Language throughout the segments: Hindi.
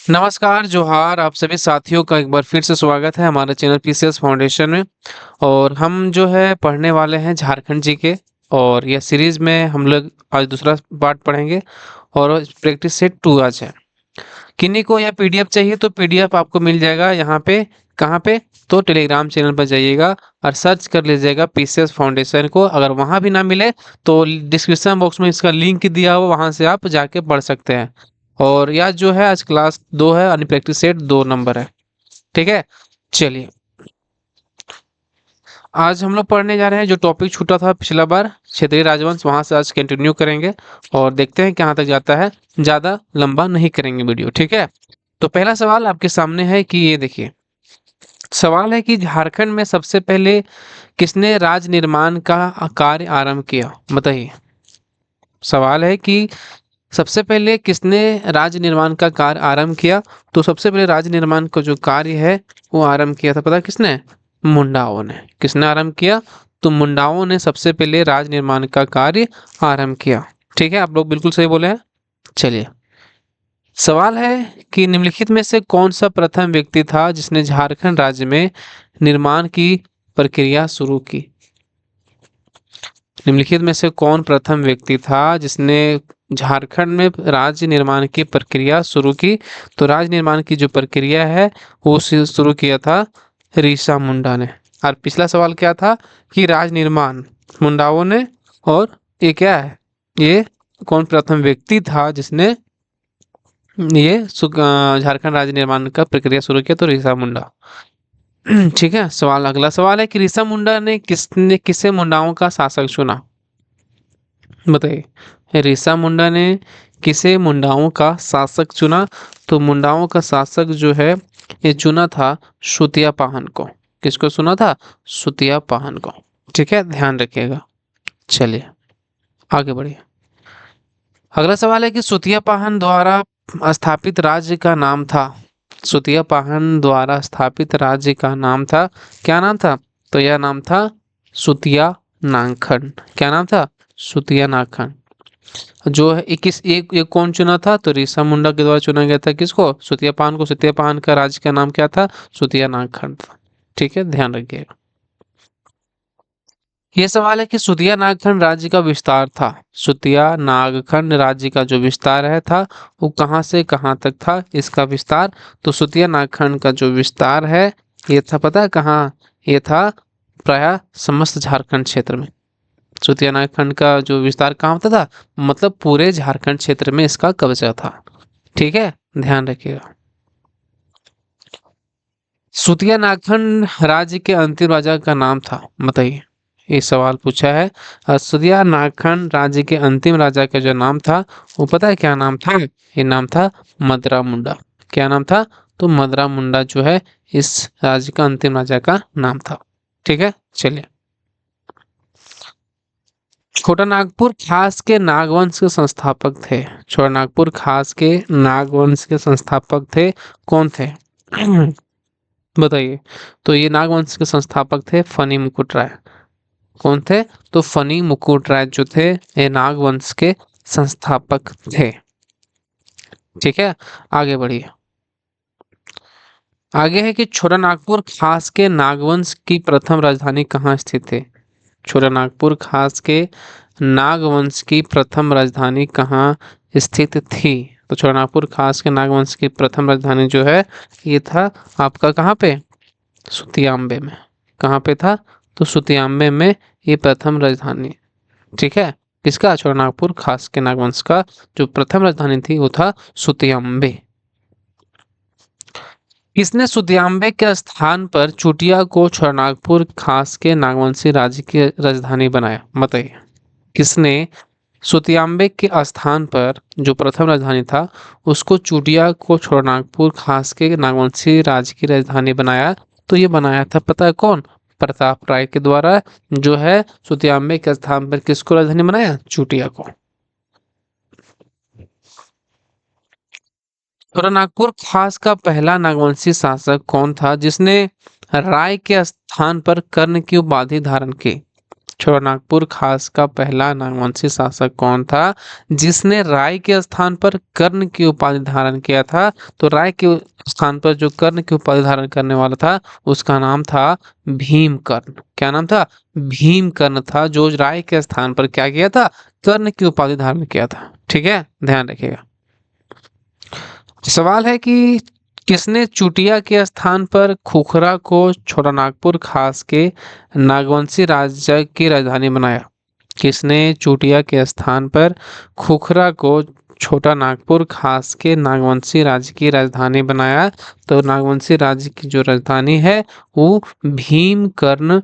नमस्कार, जोहार आप सभी साथियों का एक बार फिर से स्वागत है हमारे चैनल पीसीएस फाउंडेशन में। और हम जो है पढ़ने वाले हैं झारखंड जीके। और यह सीरीज में हम लोग आज दूसरा पार्ट पढ़ेंगे। और प्रैक्टिस सेट 2 आज है। किन्हीं को यह पीडीएफ चाहिए तो पीडीएफ आपको मिल जाएगा यहाँ पे। कहाँ पे? तो टेलीग्राम चैनल पर जाइएगा और सर्च कर लीजिएगा पीसीएस फाउंडेशन को। अगर वहाँ भी ना मिले तो डिस्क्रिप्शन बॉक्स में इसका लिंक दिया हुआ, वहाँ से आप जाके पढ़ सकते हैं। और यह जो है आज क्लास 2 है, यानी प्रैक्टिस सेट 2 नंबर है। ठीक है, चलिए आज हम लोग पढ़ने जा रहे हैं जो टॉपिक छूटा था पिछला बार, क्षेत्रीय राजवंश, वहां से आज कंटिन्यू करेंगे। और देखते हैं कहाँ तक जाता है। ज्यादा लंबा नहीं करेंगे वीडियो, ठीक है। तो पहला सवाल आपके सामने है कि ये देखिए, सवाल है कि झारखंड में सबसे पहले किसने राज निर्माण का कार्य आरंभ किया? बताइए। सवाल है कि सबसे पहले किसने राज निर्माण का कार्य आरंभ किया? तो सबसे पहले राज निर्माण का जो कार्य है वो आरंभ किया था, पता किसने? मुंडाओं ने। किसने आरंभ किया? तो मुंडाओं ने सबसे पहले राज निर्माण का कार्य आरंभ किया। ठीक है, आप लोग बिल्कुल सही बोले हैं। चलिए, सवाल है कि निम्नलिखित में से कौन सा प्रथम व्यक्ति था जिसने झारखंड राज्य में निर्माण की प्रक्रिया शुरू की? निम्नलिखित में से कौन प्रथम व्यक्ति था जिसने झारखंड में राज्य निर्माण की प्रक्रिया शुरू की? तो राज्य निर्माण की जो प्रक्रिया है वो शुरू किया था ऋषा मुंडा ने। और पिछला सवाल क्या था कि राज निर्माण मुंडाओं ने, और ये क्या है, ये कौन प्रथम व्यक्ति था जिसने ये झारखंड राज्य निर्माण का प्रक्रिया शुरू किया? तो ऋषा मुंडा। ठीक है, सवाल अगला सवाल है कि ऋषा मुंडा ने किसे मुंडाओं का शासक चुना? बताइए, ऋषा मुंडा ने किसे मुंडाओं का शासक चुना? तो मुंडाओं का शासक जो है ये चुना था सुतिया पाहन को। किसको चुना था? सुतिया पाहन को। ठीक है, ध्यान रखिएगा। चलिए आगे बढ़िए। अगला सवाल है कि सुतिया पाहन द्वारा स्थापित राज्य का नाम था। सुतिया पाहन द्वारा स्थापित राज्य का नाम था, क्या नाम था? तो यह नाम था सुतिया नागखंड। क्या नाम था? सुतिया नागखंड। जो है एक कौन चुना था? तो ऋषा मुंडा के द्वारा चुना गया था। किसको? सुतिया पान को। सुतिया पान का राज्य का नाम क्या था? सुतिया नागखंड था। ठीक है, ध्यान रखिएगा। ये सवाल है कि सुतिया नागखंड राज्य का विस्तार था। सुतिया नागखंड राज्य का जो विस्तार है था वो कहाँ से कहाँ तक था इसका विस्तार? तो सुतिया नागखंड का जो विस्तार है ये था, पता है कहाँ? ये था प्राय समस्त झारखंड क्षेत्र में। सुतिया नागखंड का जो विस्तार कहाँ होता था? मतलब पूरे झारखंड क्षेत्र में इसका कब्जा था। ठीक है, ध्यान रखिएगा। सुतिया नागखंड राज्य के अंतिम राजा का नाम था। बताइए, ये सवाल पूछा है। सुतिया नागखंड राज्य के अंतिम राजा का जो नाम था वो पता है क्या नाम था? ये नाम था मदरा मुंडा। क्या नाम था? तो मदरा मुंडा जो है इस राज्य का अंतिम राजा का नाम था। ठीक है, चलिए। छोटा नागपुर खास के नागवंश के संस्थापक थे। छोटा नागपुर खास के नागवंश के संस्थापक थे, कौन थे? बताइए। तो ये नागवंश के संस्थापक थे फनी मुकुट राय। कौन थे? तो फनी मुकुट राय जो थे ये नागवंश के संस्थापक थे। ठीक है, आगे बढ़िए। आगे है कि छोटा नागपुर खास के नागवंश की प्रथम राजधानी कहाँ स्थित है? छोटा नागपुर खास के नागवंश की प्रथम राजधानी कहाँ स्थित थी? तो छोटा नागपुर खास के नागवंश की प्रथम राजधानी जो है ये था आपका कहाँ पे? सुतियाम्बे में। कहाँ पे था? तो सुतियाम्बे में ये प्रथम राजधानी। ठीक है, किसका? छोटा नागपुर खास के नागवंश का जो प्रथम राजधानी थी वो था सुतियाम्बे। किसने सुतियाम्बे के स्थान पर चुटिया को छोटा नागपुर खास के नागवंशी राज्य की राजधानी बनाया? बताइए, किसने सुतियाम्बे के स्थान पर जो प्रथम राजधानी था उसको चुटिया को छोटा नागपुर खास के नागवंशी राज्य की राजधानी बनाया? तो ये बनाया था, पता है कौन? प्रताप राय के द्वारा। जो है सुतियाम्बे के स्थान पर किसको राजधानी बनाया? चुटिया को। छोटा नागपुर खास का पहला नागवंशी शासक कौन था जिसने राय के स्थान पर कर्ण की उपाधि धारण की? छोटानागपुर खास का पहला नागवंशी शासक कौन था जिसने राय के स्थान पर कर्ण की उपाधि धारण किया था? तो राय के स्थान पर जो कर्ण की उपाधि धारण करने वाला था उसका नाम था भीमकर्ण। क्या नाम था? भीमकर्ण था, जो राय के स्थान पर क्या किया था? कर्ण की उपाधि धारण किया था। ठीक है, ध्यान रखिएगा। सवाल है कि किसने चुटिया के स्थान पर खुखरा को छोटानागपुर खास के नागवंशी राज्य की राजधानी बनाया? किसने चुटिया के स्थान पर खुखरा को छोटा नागपुर खास के नागवंशी राज्य की राजधानी बनाया? तो नागवंशी राज्य की जो राजधानी है वो भीमकर्ण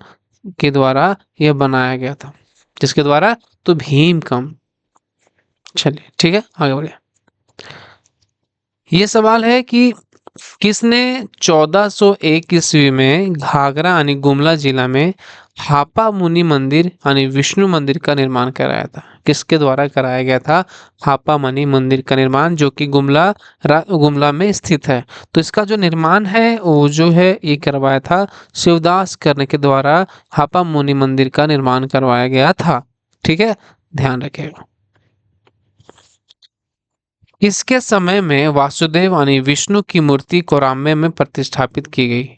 के द्वारा यह बनाया गया था। किसके द्वारा? तो भीमकर्ण। चलिए ठीक है, आगे बढ़िए। ये सवाल है कि किसने 1401 ईस्वी में घाघरा यानी गुमला जिला में हापा मुनि मंदिर यानी विष्णु मंदिर का निर्माण कराया था? किसके द्वारा कराया गया था हापा मुनि मंदिर का निर्माण, जो कि गुमला में स्थित है? तो इसका जो निर्माण है वो जो है ये करवाया था शिवदास कर्ण के द्वारा। हापा मुनि मंदिर का निर्माण करवाया गया था। ठीक है, ध्यान रखिएगा। किसके समय में वासुदेव यानी विष्णु की मूर्ति कोराम्य में प्रतिष्ठापित की गई?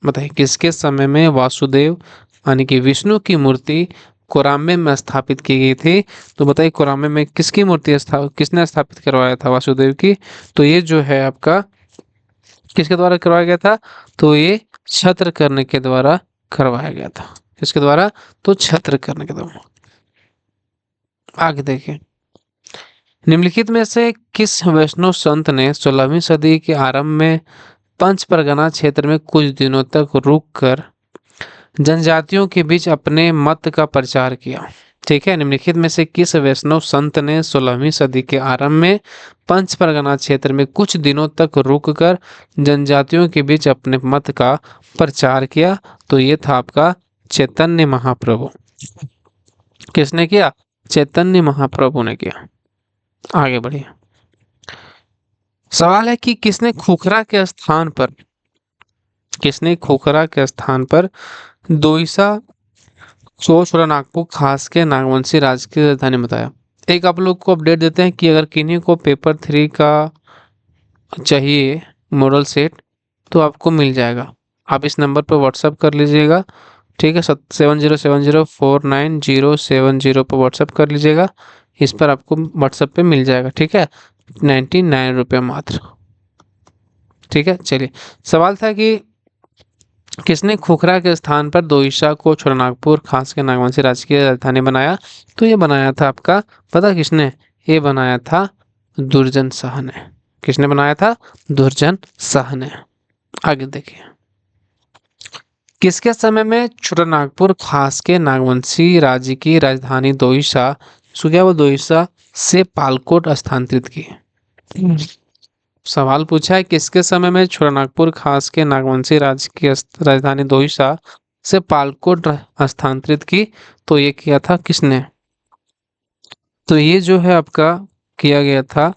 बताइए, किसके समय में वासुदेव यानी कि विष्णु की मूर्ति कोराम्य में स्थापित की गई थी? तो बताइए, कोराम्य में किसकी मूर्ति किसने स्थापित करवाया था वासुदेव की? तो ये जो है आपका किसके द्वारा करवाया गया था? तो ये छत्रकर्ण के द्वारा करवाया गया था। किसके द्वारा? तो छत्रकर्ण के द्वारा। आगे देखिए, निम्नलिखित में से किस वैष्णव संत ने 16वीं सदी के आरंभ में पंच परगना क्षेत्र में कुछ दिनों तक रुककर जनजातियों के बीच अपने मत का प्रचार किया? ठीक है, निम्नलिखित में से किस वैष्णव संत ने 16वीं सदी के आरंभ में पंच परगना क्षेत्र में कुछ दिनों तक रुककर जनजातियों के बीच अपने मत का प्रचार किया? तो ये था आपका चैतन्य महाप्रभु। किसने किया? चैतन्य महाप्रभु ने किया। आगे बढ़िए। सवाल है कि किसने खोखरा के स्थान पर दोईसा को छोटानागपुर खास के नागवंशी राज्य की राजधानी बताया? एक आप लोग को अपडेट देते हैं कि अगर किन्हीं को पेपर 3 का चाहिए मॉडल सेट तो आपको मिल जाएगा। आप इस नंबर पर व्हाट्सअप कर लीजिएगा। ठीक है, 70704907 पर व्हाट्सअप कर लीजिएगा। इस पर आपको व्हाट्सएप पे मिल जाएगा। ठीक है, 99 रुपये मात्र। ठीक है, चलिए। सवाल था कि किसने खुखरा के स्थान पर दोईसा को छोटानागपुर खास के नागवंशी राज्य की राजधानी बनाया? तो ये बनाया था आपका, पता किसने? ये बनाया था दुर्जन शाह ने। किसने बनाया था? दुर्जन शाह ने। आगे देखिए, किसके समय में छोटानागपुर खास के नागवंशी राज्य की राजधानी दोईसा दोईसा से पालकोट स्थानांतरित की? सवाल पूछा है किसके समय में छोटानागपुर खास के नागवंशी राज्य की राजधानी दोईसा से पालकोट स्थानांतरित की? तो ये किया था किसने? तो ये जो है आपका किया गया था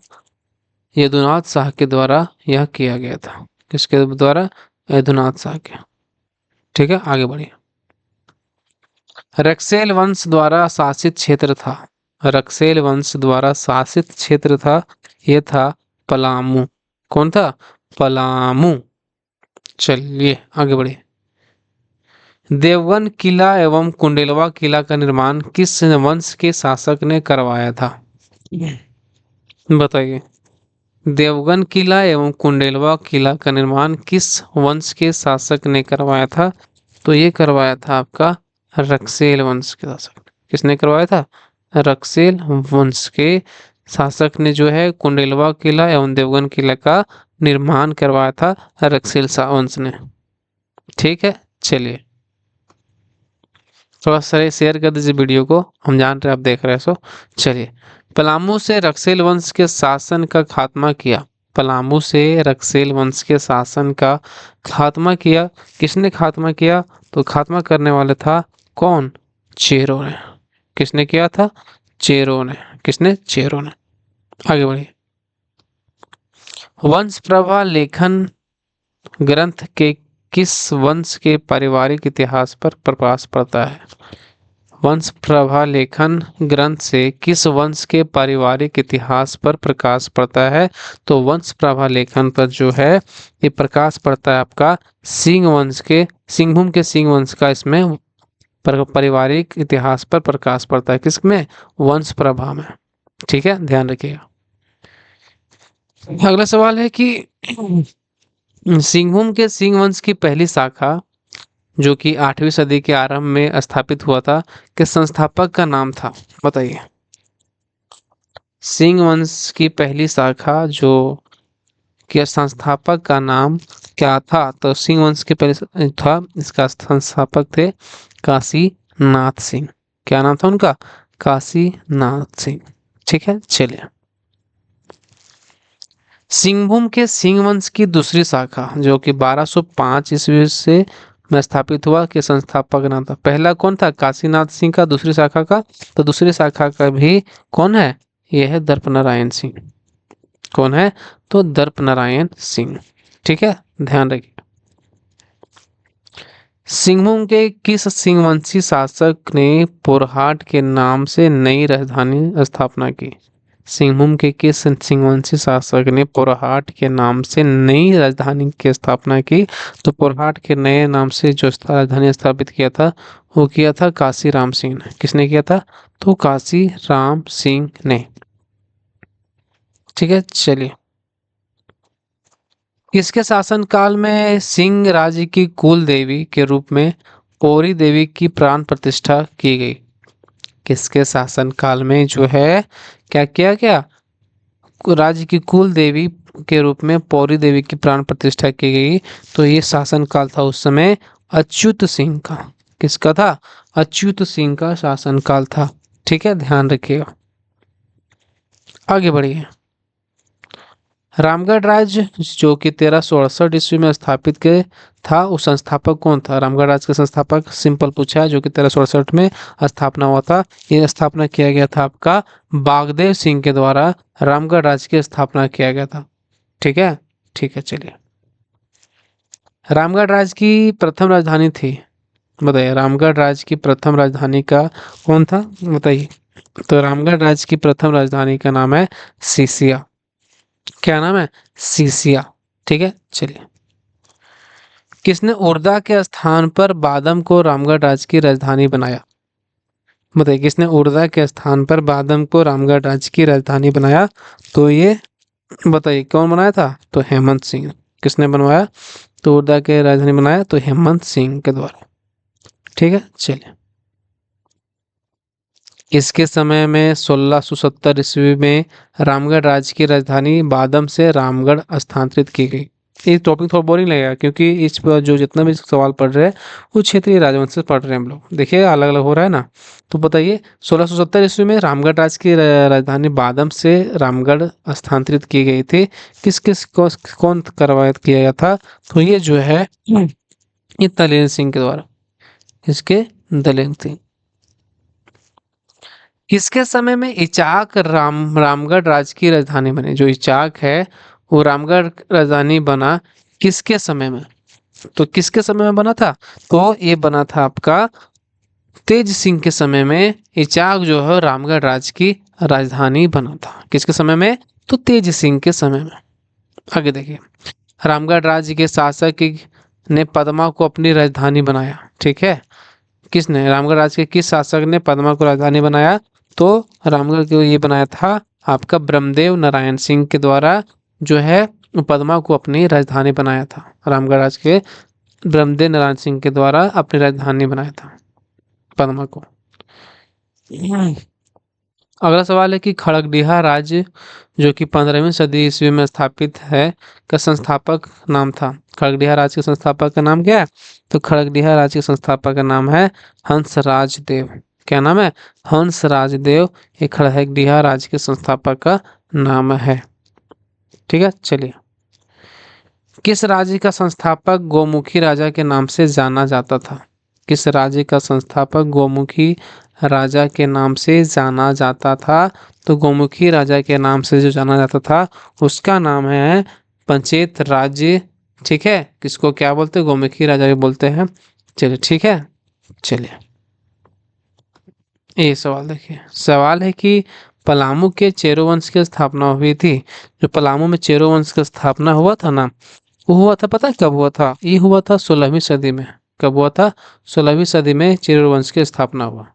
यदुनाथ शाह के द्वारा। यह किया गया था किसके द्वारा? यदुनाथ शाह के। ठीक है, आगे बढ़िए। रक्सेल वंश द्वारा शासित क्षेत्र था। रक्सेल वंश द्वारा शासित क्षेत्र था, यह था पलामू। कौन था? पलामू। चलिए आगे बढ़िए। देवगन किला एवं कुंडेलवा किला का निर्माण किस वंश के शासक ने करवाया था? बताइए, देवगन किला एवं कुंडेलवा किला का निर्माण किस वंश के शासक ने करवाया था? तो ये करवाया था आपका रक्सेल वंश के शासक। किसने करवाया था? रक्सेल वंश के शासक ने जो है कुंडेलवा किला एवं देवगन किला का निर्माण करवाया था रक्सेल वंश ने। ठीक है, चलिए थोड़ा सा शेयर कर दीजिए वीडियो को, हम जान रहे हैं आप देख रहे हैं। सो चलिए, पलामू से रक्सेल वंश के शासन का खात्मा किया। पलामू से रक्सेल वंश के शासन का खात्मा किया। किसने खात्मा किया? तो खात्मा करने वाले था कौन? चेरो ने। किसने किया था? चेरो ने। किसने? चेरो ने। आगे बढ़िए। वंश प्रभा लेखन ग्रंथ के किस वंश के पारिवारिक इतिहास पर प्रकाश पड़ता है? वंश प्रभा लेखन ग्रंथ से किस वंश के पारिवारिक इतिहास पर प्रकाश पड़ता है? तो वंश प्रभा लेखन पर जो है ये प्रकाश पड़ता है आपका सिंह वंश के, सिंहभूम के सिंह वंश का इसमें पारिवारिक इतिहास पर प्रकाश पड़ता है। किसमें? वंश प्रभा में। ठीक है, ध्यान रखिएगा। अगला सवाल है कि सिंहभूम के सिंह वंश की पहली शाखा जो कि 8वीं सदी के आरंभ में स्थापित हुआ था, के संस्थापक का नाम था? बताइए। सिंह वंश की पहली शाखा जो के संस्थापक का नाम क्या था? तो सिंह वंश के पहले था, इसका संस्थापक थे काशीनाथ सिंह। क्या नाम था उनका? काशीनाथ सिंह। ठीक है, चलिए। सिंहभूम के सिंह वंश की दूसरी शाखा जो कि 1205 ईस्वी से में स्थापित हुआ, के संस्थापक नाम था? पहला कौन था? काशीनाथ सिंह का। दूसरी शाखा का? तो दूसरी शाखा का भी कौन है? यह है दर्पनारायण सिंह। कौन है? तो दर्पनारायण सिंह। ठीक है, ध्यान रखिए। सिंहभूम के किस सिंहवंशी शासक ने पोरहाट के नाम से नई राजधानी स्थापना की? सिंहभूम के किस सिंहवंशी शासक ने पोरहाट के नाम से नई राजधानी की स्थापना की? तो पोरहाट के नए नाम से जो राजधानी स्थापित किया था वो किया था काशी राम सिंह ने। किसने किया था? तो काशी राम सिंह ने। ठीक है, चलिए। किसके शासनकाल में सिंह राज्य की कुल देवी के रूप में पौरी देवी की प्राण प्रतिष्ठा की गई? किसके शासनकाल में जो है क्या किया गया? राज्य की कुल देवी के रूप में पौरी देवी की प्राण प्रतिष्ठा की गई। तो ये शासनकाल था उस समय अच्युत सिंह का। किसका था? अच्युत सिंह का शासनकाल था। ठीक है, ध्यान रखिएगा। आगे बढ़िए। रामगढ़ राज्य जो कि 1368 ईस्वी में स्थापित के था, उस संस्थापक कौन था? रामगढ़ राज्य के संस्थापक सिंपल पूछा है, जो कि 1368 में स्थापना हुआ था। ये स्थापना किया गया था आपका बागदेव सिंह के द्वारा। रामगढ़ राज्य की स्थापना किया गया था। ठीक है, ठीक है, चलिए। रामगढ़ राज्य की प्रथम राजधानी थी? बताइए, रामगढ़ राज्य की प्रथम राजधानी का कौन था? बताइए। तो रामगढ़ राज्य की प्रथम राजधानी का नाम है सीसिया। क्या नाम है? सीसिया। ठीक है, चलिए। किसने उर्दा के स्थान पर बादम को रामगढ़ राज्य की राजधानी बनाया? बताइए, किसने उर्दा के स्थान पर बादम को रामगढ़ राज्य की राजधानी बनाया? तो ये बताइए कौन बनाया था? तो हेमंत सिंह। किसने बनवाया? तो उर्दा के राजधानी बनाया तो हेमंत सिंह के द्वारा। ठीक है, चलिए। किसके समय में 1670 ईस्वी में रामगढ़ राज्य की राजधानी बादम से रामगढ़ स्थानांतरित की गई? ये टॉपिक थोड़ा बोरिंग लगेगा क्योंकि इस पर जो जितना भी सवाल पढ़ रहे हैं वो क्षेत्रीय राजवंश से पढ़ रहे हैं हम लोग। देखिए अलग अलग हो रहा है ना। तो बताइए 1670 ईस्वी में रामगढ़ राज्य की राजधानी बादम से रामगढ़ स्थानांतरित की गई थी। किस किस कौन करवाया किया गया था? तो ये जो है ये दलेर सिंह के द्वारा। किसके? दलेर सिंह। किसके समय में इचाक रामगढ़ राज्य की राजधानी बनी? जो इचाक है वो रामगढ़ राजधानी बना किसके समय में? तो किसके समय में बना था? तो ये बना था आपका तेज सिंह के समय में। इचाक जो है रामगढ़ राज्य की राजधानी बना था। किसके समय में? तो तेज सिंह के समय में। आगे देखिए। रामगढ़ राज्य के शासक ने पद्मा को अपनी राजधानी बनाया। ठीक है, किसने? रामगढ़ राज्य के किस शासक ने पद्मा को राजधानी बनाया? तो रामगढ़ को ये बनाया था आपका ब्रह्मदेव नारायण सिंह के द्वारा, जो है पद्मा को अपनी राजधानी बनाया था। रामगढ़ राज्य के ब्रह्मदेव नारायण सिंह के द्वारा अपनी राजधानी बनाया था पद्मा को। अगला सवाल है कि खड़गडिहा राज्य जो कि 15वीं सदी ईस्वी में स्थापित है का संस्थापक नाम था? खड़गडिहा राज्य के संस्थापक का नाम क्या है? तो खड़गडिहा राज्य के संस्थापक का नाम है हंसराज देव। क्या नाम है? हंसराज देव। ये खड़गडिहा राज्य के संस्थापक का नाम है। ठीक है, चलिए। किस राज्य का संस्थापक गोमुखी राजा के नाम से जाना जाता था? किस राज्य का संस्थापक गोमुखी राजा के नाम से जाना जाता था? तो गोमुखी राजा के नाम से जो जाना जाता था उसका नाम है पंचेत राज्य। ठीक है, किसको क्या बोलते हैं? गोमुखी राजा भी बोलते हैं। चलिए, ठीक है, चलिए। ये सवाल देखिए, सवाल है कि पलामू के चेरो वंश की स्थापना हुई थी। जो पलामू में चेरो वंश की स्थापना हुआ था ना, वो हुआ था, पता है कब हुआ था? ये हुआ था 16वीं सदी में। कब हुआ था? 16वीं सदी में चेरो वंश की स्थापना हुआ।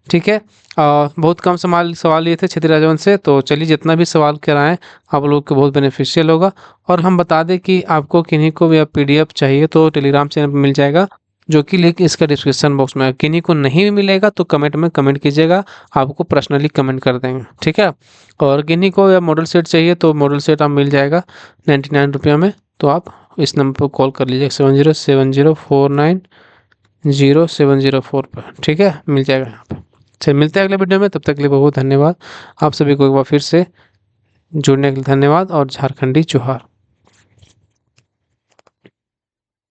ठीक है। बहुत कम सवाल सवाल ये थे क्षेत्रीय राजवंश से, तो चलिए जितना भी सवाल कराएं आप लोग को बहुत बेनिफिशियल होगा। और हम बता दें कि आपको किन्हीं को भी पीडीएफ चाहिए तो टेलीग्राम चैनल पर मिल जाएगा, जो कि लिंक इसका डिस्क्रिप्शन बॉक्स में है। किन्हीं को नहीं भी मिलेगा तो कमेंट में कमेंट कीजिएगा, आपको पर्सनली कमेंट कर देंगे, ठीक है। और किन्हीं को या मॉडल सेट चाहिए तो मॉडल सेट आप मिल जाएगा 99 रुपये में। तो आप इस नंबर पर कॉल कर लीजिए 7070490704 पर, ठीक है, मिल जाएगा यहाँ पे। चलिए मिलते हैं अगले वीडियो में, तब तक के लिए बहुत धन्यवाद। आप सभी को एक बार फिर से जुड़ने के लिए धन्यवाद और झारखंडी जोहार।